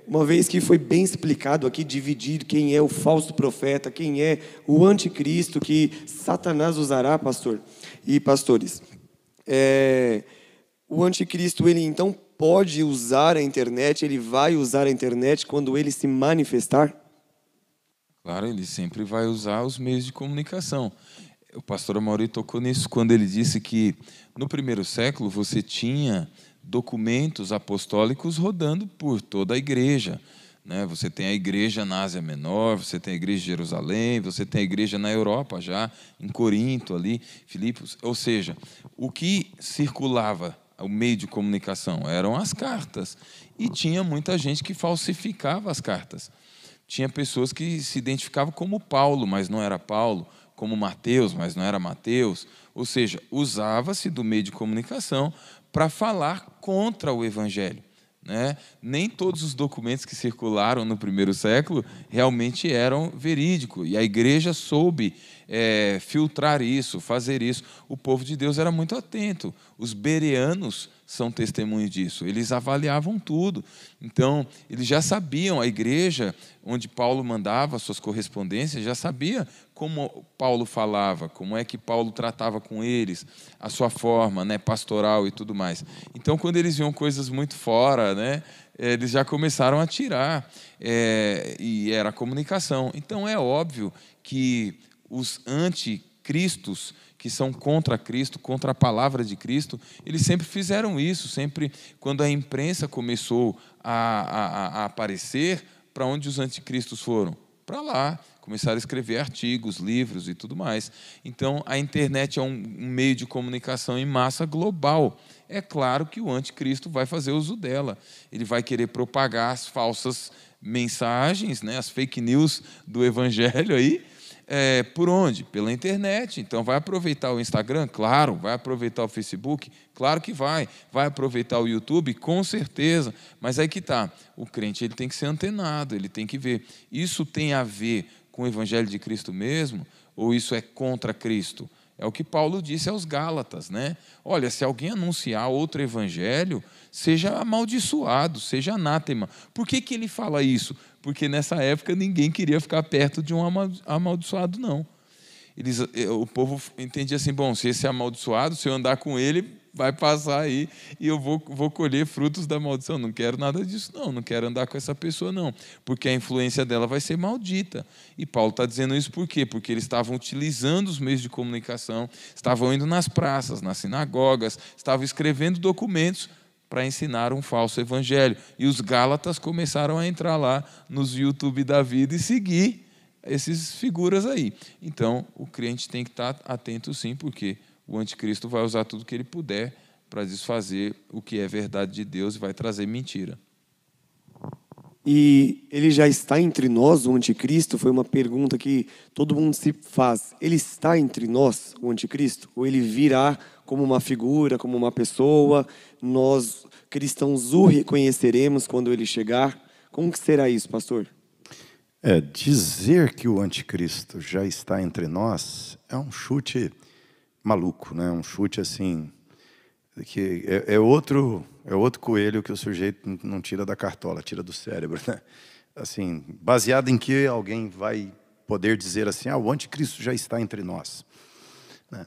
uma vez que foi bem explicado aqui, dividido quem é o falso profeta, quem é o anticristo que Satanás usará, pastor e pastores. O anticristo, ele então pode usar a internet, ele vai usar a internet quando ele se manifestar? Claro, ele sempre vai usar os meios de comunicação. O pastor Amaury tocou nisso quando ele disse que no primeiro século você tinha documentos apostólicos rodando por toda a igreja, né? Você tem a igreja na Ásia Menor, você tem a igreja de Jerusalém, você tem a igreja na Europa já, em Corinto ali, Filipos. Ou seja, o que circulava, o meio de comunicação, eram as cartas. E tinha muita gente que falsificava as cartas. Tinha pessoas que se identificavam como Paulo, mas não era Paulo, como Mateus, mas não era Mateus. Ou seja, usava-se do meio de comunicação para falar contra o Evangelho, né? Nem todos os documentos que circularam no primeiro século realmente eram verídicos, e a igreja soube filtrar isso, fazer isso. O povo de Deus era muito atento. Os bereanos são testemunhos disso, eles avaliavam tudo. Então, eles já sabiam, a igreja onde Paulo mandava suas correspondências, já sabia como Paulo falava, como é que Paulo tratava com eles, a sua forma, né, pastoral e tudo mais. Então, quando eles viam coisas muito fora, né, eles já começaram a tirar, e era a comunicação. Então, é óbvio que os anticristos, que são contra Cristo, contra a palavra de Cristo, eles sempre fizeram isso, sempre quando a imprensa começou a aparecer, para onde os anticristos foram? Para lá, começaram a escrever artigos, livros e tudo mais. Então, a internet é um meio de comunicação em massa global. É claro que o anticristo vai fazer uso dela. Ele vai querer propagar as falsas mensagens, né, as fake news do evangelho aí. Por onde? Pela internet. Então, vai aproveitar o Instagram? Claro. Vai aproveitar o Facebook? Claro que vai. Vai aproveitar o YouTube? Com certeza. Mas aí que está. O crente ele tem que ser antenado, ele tem que ver. Isso tem a ver com o Evangelho de Cristo mesmo? Ou isso é contra Cristo? É o que Paulo disse aos Gálatas, né? Olha, se alguém anunciar outro evangelho, seja amaldiçoado, seja anátema. Por que ele fala isso? Porque nessa época ninguém queria ficar perto de um amaldiçoado, não. O povo entendia assim, bom, se esse é amaldiçoado, se eu andar com ele, vai passar aí e eu vou colher frutos da maldição. Não quero nada disso, não quero andar com essa pessoa, não, porque a influência dela vai ser maldita. E Paulo está dizendo isso por quê? Porque eles estavam utilizando os meios de comunicação, estavam indo nas praças, nas sinagogas, estavam escrevendo documentos para ensinar um falso evangelho. E os Gálatas começaram a entrar lá nos YouTube da vida e seguir essas figuras aí. Então, o crente tem que estar atento sim, porque o anticristo vai usar tudo que ele puder para desfazer o que é verdade de Deus e vai trazer mentira. E ele já está entre nós, o anticristo? Foi uma pergunta que todo mundo se faz. Ele está entre nós, o anticristo? Ou ele virá como uma figura, como uma pessoa? Nós, cristãos, o reconheceremos quando ele chegar? Como que será isso, pastor? Dizer que o anticristo já está entre nós é um chute maluco, né? Um chute assim, que é outro coelho que o sujeito não tira da cartola, tira do cérebro, né? Assim, baseado em que alguém vai poder dizer assim, o anticristo já está entre nós, né?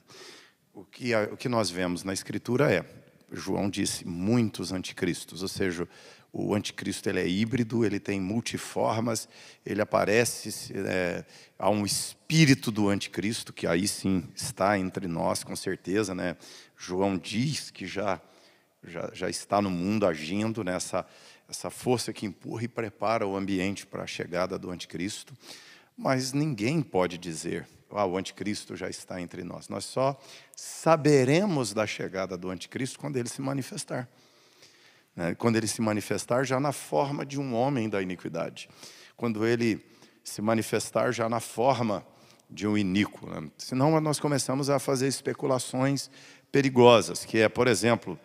O que nós vemos na Escritura João disse, muitos anticristos, ou seja, o anticristo ele é híbrido, ele tem multiformas, ele aparece, há um espírito do anticristo, que aí sim está entre nós, com certeza, né? João diz que já está no mundo agindo, né? Essa força que empurra e prepara o ambiente para a chegada do anticristo. Mas ninguém pode dizer, o anticristo já está entre nós. Nós só saberemos da chegada do anticristo quando ele se manifestar. Quando ele se manifestar já na forma de um homem da iniquidade. Quando ele se manifestar já na forma de um iníquo, né? Senão nós começamos a fazer especulações perigosas, que é, por exemplo,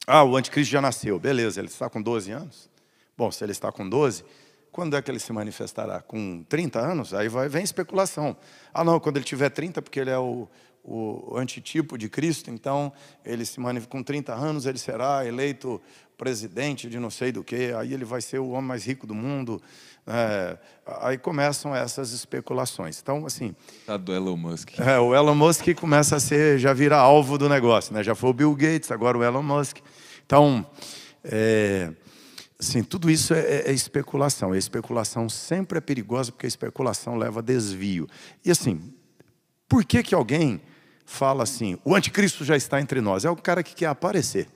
o anticristo já nasceu, beleza, ele está com 12 anos? Bom, se ele está com 12, quando é que ele se manifestará? Com 30 anos? Aí vem especulação. Não, quando ele tiver 30, porque ele é o o antitipo de Cristo. Então, ele se manifesta com 30 anos, ele será eleito presidente de não sei do que, aí ele vai ser o homem mais rico do mundo. Aí começam essas especulações. Então, assim... Do Elon Musk. O Elon Musk começa a ser, já vira alvo do negócio, né? Já foi o Bill Gates, agora o Elon Musk. Então, assim, tudo isso é especulação. E a especulação sempre é perigosa, porque a especulação leva a desvio. E assim, por que alguém fala assim, o anticristo já está entre nós? É o cara que quer aparecer.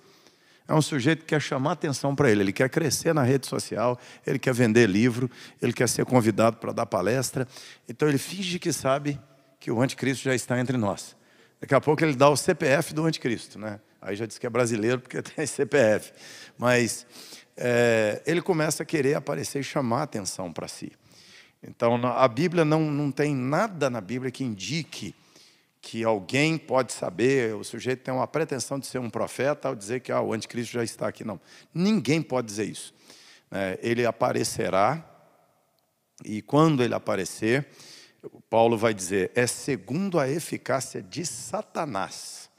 É um sujeito que quer chamar atenção para ele quer crescer na rede social, ele quer vender livro, ele quer ser convidado para dar palestra. Então ele finge que sabe que o anticristo já está entre nós. Daqui a pouco ele dá o CPF do anticristo, né? Aí já diz que é brasileiro porque tem CPF. Mas ele começa a querer aparecer e chamar atenção para si. Então a Bíblia não tem nada na Bíblia que indique que alguém pode saber, o sujeito tem uma pretensão de ser um profeta ao dizer que o anticristo já está aqui. Não, ninguém pode dizer isso. Ele aparecerá, e quando ele aparecer, Paulo vai dizer, é segundo a eficácia de Satanás.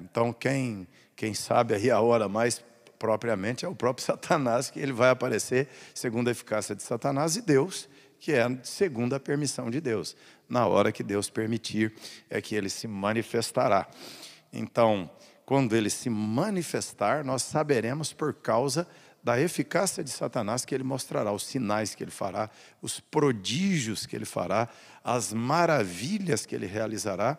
Então, quem sabe aí a hora mais propriamente é o próprio Satanás, que ele vai aparecer segundo a eficácia de Satanás, e Deus, que é segundo a permissão de Deus. Na hora que Deus permitir, é que ele se manifestará. Então, quando ele se manifestar, nós saberemos por causa da eficácia de Satanás que ele mostrará, os sinais que ele fará, os prodígios que ele fará, as maravilhas que ele realizará.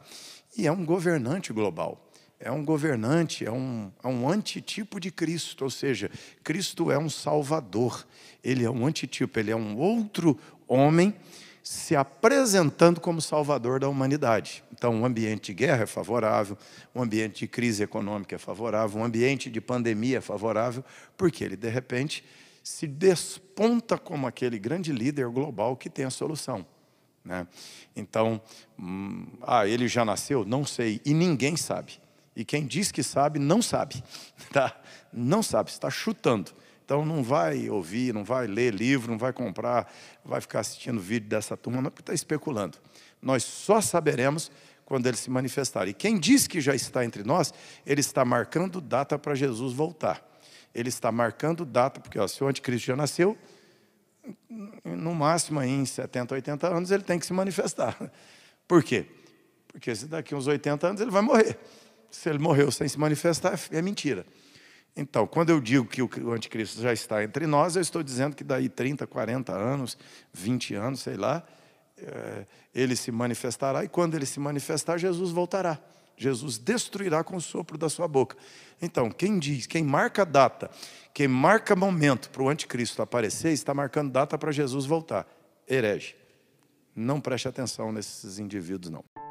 E é um governante global. É um governante, é um antitipo de Cristo, ou seja, Cristo é um salvador. Ele é um antitipo, ele é um outro homem se apresentando como salvador da humanidade. Então, um ambiente de guerra é favorável, um ambiente de crise econômica é favorável, um ambiente de pandemia é favorável, porque ele, de repente, se desponta como aquele grande líder global que tem a solução. Então, ele já nasceu? Não sei, e ninguém sabe. E quem diz que sabe, não sabe. Tá? Não sabe, está chutando. Então não vai ouvir, não vai ler livro, não vai comprar, vai ficar assistindo vídeo dessa turma, não, porque está especulando. Nós só saberemos quando ele se manifestar. E quem diz que já está entre nós, ele está marcando data para Jesus voltar. Ele está marcando data, porque se o anticristo já nasceu, no máximo aí, em 70, 80 anos, ele tem que se manifestar. Por quê? Porque se daqui uns 80 anos ele vai morrer. Se ele morreu sem se manifestar, é mentira. Então, quando eu digo que o anticristo já está entre nós, eu estou dizendo que daí 30, 40 anos, 20 anos, sei lá, ele se manifestará, e quando ele se manifestar, Jesus voltará. Jesus destruirá com o sopro da sua boca. Então, quem marca data, quem marca momento para o anticristo aparecer, está marcando data para Jesus voltar. Herege. Não preste atenção nesses indivíduos, não.